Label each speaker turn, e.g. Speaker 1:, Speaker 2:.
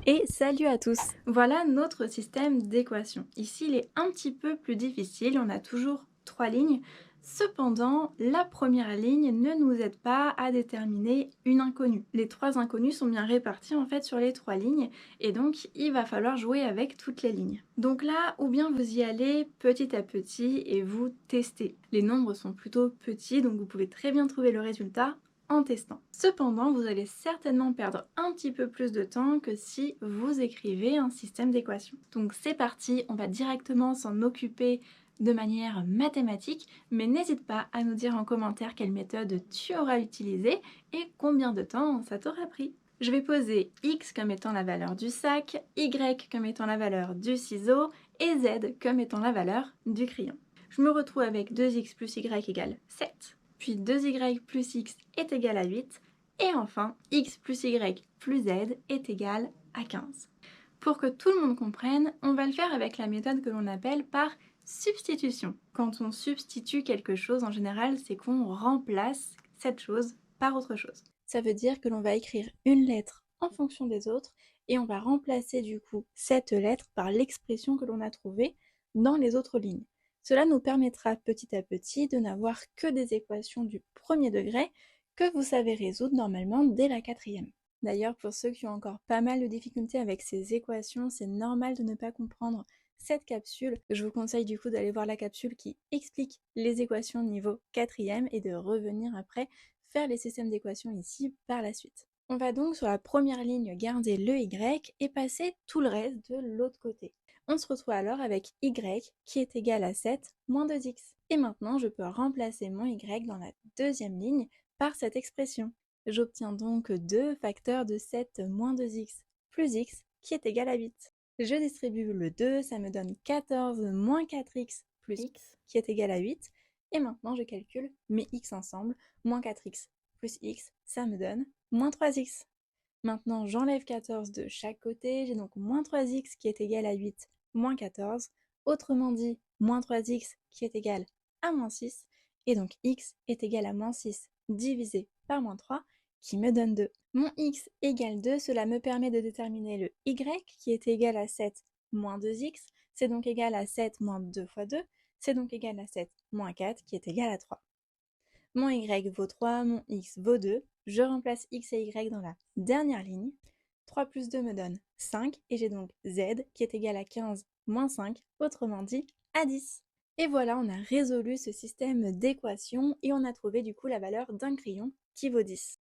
Speaker 1: Et salut à tous! Voilà notre système d'équations. Ici, il est un petit peu plus difficile, on a toujours trois lignes. Cependant, la première ligne ne nous aide pas à déterminer une inconnue. Les trois inconnues sont bien réparties en fait sur les trois lignes et donc il va falloir jouer avec toutes les lignes. Donc là, ou bien vous y allez petit à petit et vous testez. Les nombres sont plutôt petits donc vous pouvez très bien trouver le résultat en testant. Cependant, vous allez certainement perdre un petit peu plus de temps que si vous écrivez un système d'équations. Donc c'est parti, on va directement s'en occuper de manière mathématique, mais n'hésite pas à nous dire en commentaire quelle méthode tu auras utilisée et combien de temps ça t'aura pris. Je vais poser x comme étant la valeur du sac, y comme étant la valeur du ciseau et z comme étant la valeur du crayon. Je me retrouve avec 2x plus y égale 7. Puis 2y plus x est égal à 8, et enfin x plus y plus z est égal à 15. Pour que tout le monde comprenne, on va le faire avec la méthode que l'on appelle par substitution. Quand on substitue quelque chose, en général, c'est qu'on remplace cette chose par autre chose. Ça veut dire que l'on va écrire une lettre en fonction des autres, et on va remplacer du coup cette lettre par l'expression que l'on a trouvée dans les autres lignes. Cela nous permettra petit à petit de n'avoir que des équations du premier degré que vous savez résoudre normalement dès la quatrième. D'ailleurs, pour ceux qui ont encore pas mal de difficultés avec ces équations, c'est normal de ne pas comprendre cette capsule. Je vous conseille du coup d'aller voir la capsule qui explique les équations niveau quatrième et de revenir après faire les systèmes d'équations ici par la suite. On va donc sur la première ligne garder le y et passer tout le reste de l'autre côté. On se retrouve alors avec y qui est égal à 7 moins 2x. Et maintenant, je peux remplacer mon y dans la deuxième ligne par cette expression. J'obtiens donc 2 facteurs de 7 moins 2x plus x qui est égal à 8. Je distribue le 2, ça me donne 14 moins 4x plus x qui est égal à 8. Et maintenant, je calcule mes x ensemble. Moins 4x plus x, ça me donne moins 3x. Maintenant, j'enlève 14 de chaque côté. J'ai donc moins 3x qui est égal à 8 moins 14. Autrement dit, moins 3x qui est égal à moins 6. Et donc x est égal à moins 6 divisé par moins 3 qui me donne 2. Mon x égale 2, cela me permet de déterminer le y qui est égal à 7 moins 2x. C'est donc égal à 7 moins 2 fois 2. C'est donc égal à 7 moins 4 qui est égal à 3. Mon y vaut 3, mon x vaut 2. Je remplace x et y dans la dernière ligne. 3 plus 2 me donne 5 et j'ai donc z qui est égal à 15 moins 5, autrement dit à 10. Et voilà, on a résolu ce système d'équations et on a trouvé du coup la valeur d'un crayon qui vaut 10.